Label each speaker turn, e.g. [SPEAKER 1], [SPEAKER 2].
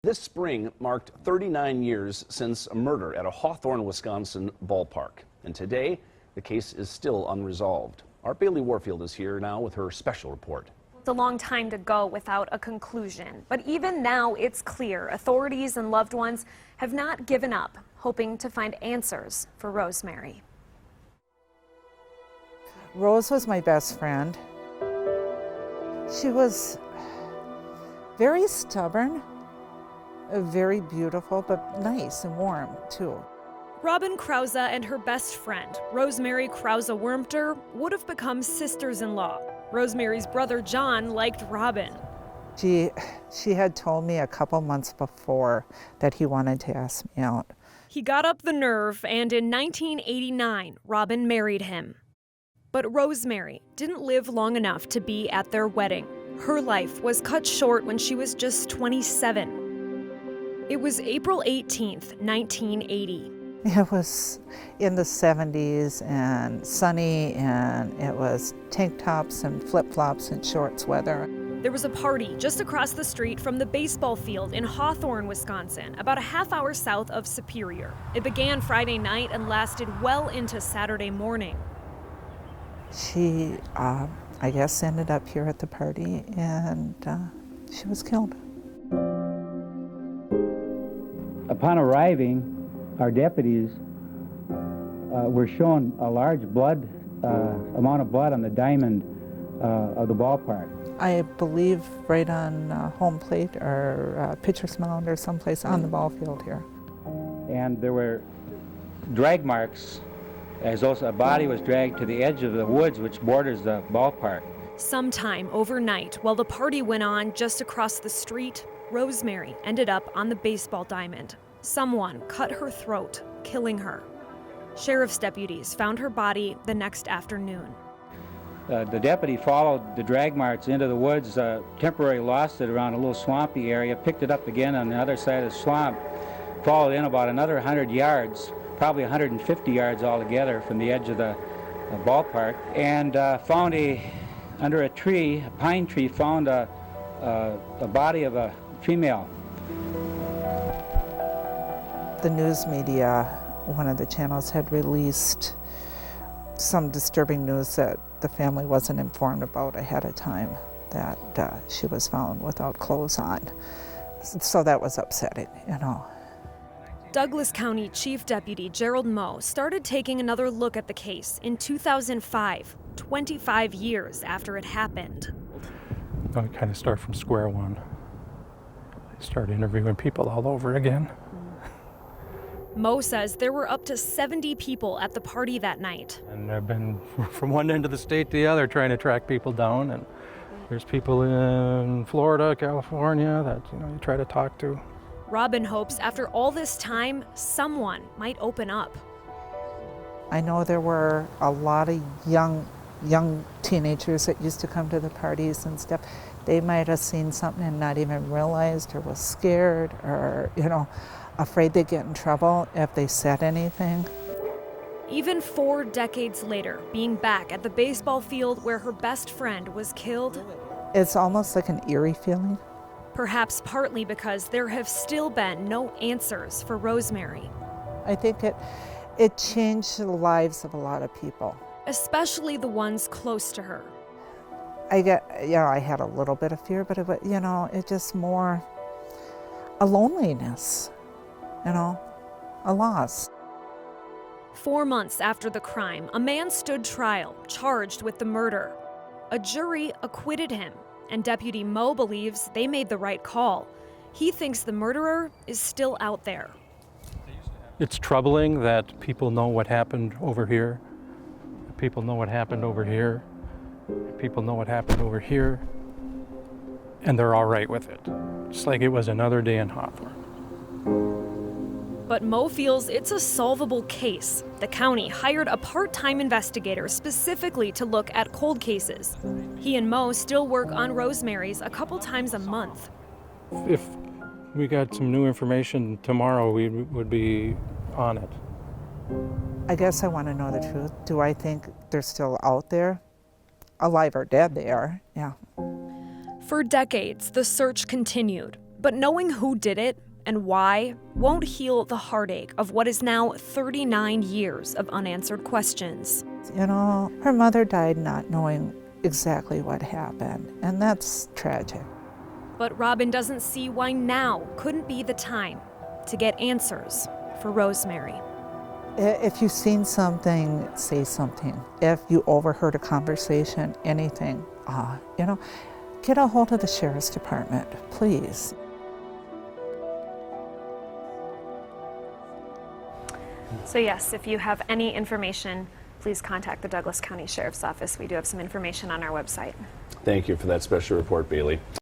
[SPEAKER 1] This spring marked 39 years since a murder at a Hawthorne, Wisconsin ballpark. And today, the case is still unresolved. Our Bailey Warfield is here now with her special report.
[SPEAKER 2] It's a long time to go without a conclusion. But even now, it's clear authorities and loved ones have not given up, hoping to find answers for Rosemary.
[SPEAKER 3] Rose was my best friend. She was very stubborn, very beautiful, but nice and warm, too.
[SPEAKER 2] Robin Krause and her best friend, Rosemary Krause-Wormter, would have become sisters-in-law. Rosemary's brother John liked Robin.
[SPEAKER 3] She had told me a couple months before that he wanted to ask me out.
[SPEAKER 2] He got up the nerve, and in 1989, Robin married him. But Rosemary didn't live long enough to be at their wedding. Her life was cut short when she was just 27. It was April 18th, 1980.
[SPEAKER 3] It was in the 70s and sunny, and it was tank tops and flip-flops and shorts weather.
[SPEAKER 2] There was a party just across the street from the baseball field in Hawthorne, Wisconsin, about a half-hour south of Superior. It began Friday night and lasted well into Saturday morning.
[SPEAKER 3] She, I guess, ended up here at the party, and she was killed.
[SPEAKER 4] Upon arriving, our deputies were shown a large amount of blood on the diamond of the ballpark.
[SPEAKER 3] I believe right on home plate or pitcher's mound or someplace on the ball field here.
[SPEAKER 4] And there were drag marks, as though a body was dragged to the edge of the woods which borders the ballpark.
[SPEAKER 2] Sometime overnight, while the party went on just across the street, Rosemary ended up on the baseball diamond. Someone cut her throat, killing her. Sheriff's deputies found her body the next afternoon.
[SPEAKER 4] The deputy followed the drag marks into the woods, temporarily lost it around a little swampy area, picked it up again on the other side of the swamp, followed in about another 100 yards, probably 150 yards altogether from the edge of the ballpark, and found under a tree, a pine tree, found a body of a female.
[SPEAKER 3] The news media, one of the channels, had released some disturbing news that the family wasn't informed about ahead of time, that she was found without clothes on. So that was upsetting, you know.
[SPEAKER 2] Douglas County Chief Deputy Gerald Moe started taking another look at the case in 2005, 25 years after it happened.
[SPEAKER 5] I kind of start from square one. Start interviewing people all over again.
[SPEAKER 2] Moe says there were up to 70 people at the party that night.
[SPEAKER 5] And I've been from one end of the state to the other trying to track people down, and there's people in Florida, California that you try to talk to.
[SPEAKER 2] Robin hopes after all this time, someone might open up.
[SPEAKER 3] I know there were a lot of young teenagers that used to come to the parties and stuff. They might have seen something and not even realized, or was scared, or afraid they'd get in trouble if they said anything.
[SPEAKER 2] Even 4 decades later, being back at the baseball field where her best friend was killed,
[SPEAKER 3] it's almost like an eerie feeling.
[SPEAKER 2] Perhaps partly because there have still been no answers for Rosemary.
[SPEAKER 3] I think it changed the lives of a lot of people.
[SPEAKER 2] Especially the ones close to her.
[SPEAKER 3] I had a little bit of fear, but it just more a loneliness, a loss.
[SPEAKER 2] 4 months after the crime, a man stood trial, charged with the murder. A jury acquitted him, and Deputy Moe believes they made the right call. He thinks the murderer is still out there.
[SPEAKER 5] It's troubling that people know what happened over here. People know what happened over here. People know what happened over here. And they're all right with it. Just like it was another day in Hawthorne.
[SPEAKER 2] But Moe feels it's a solvable case. The county hired a part-time investigator specifically to look at cold cases. He and Moe still work on Rosemary's a couple times a month.
[SPEAKER 5] If we got some new information tomorrow, we would be on it.
[SPEAKER 3] I guess I want to know the truth. Do I think they're still out there? Alive or dead, they are, yeah.
[SPEAKER 2] For decades, the search continued. But knowing who did it and why won't heal the heartache of what is now 39 years of unanswered questions.
[SPEAKER 3] You know, her mother died not knowing exactly what happened, and that's tragic.
[SPEAKER 2] But Robin doesn't see why now couldn't be the time to get answers for Rosemary.
[SPEAKER 3] If you've seen something, say something. If you overheard a conversation, anything, you know, get a hold of the Sheriff's Department, please.
[SPEAKER 2] So yes, if you have any information, please contact the Douglas County Sheriff's Office. We do have some information on our website.
[SPEAKER 1] Thank you for that special report, Bailey.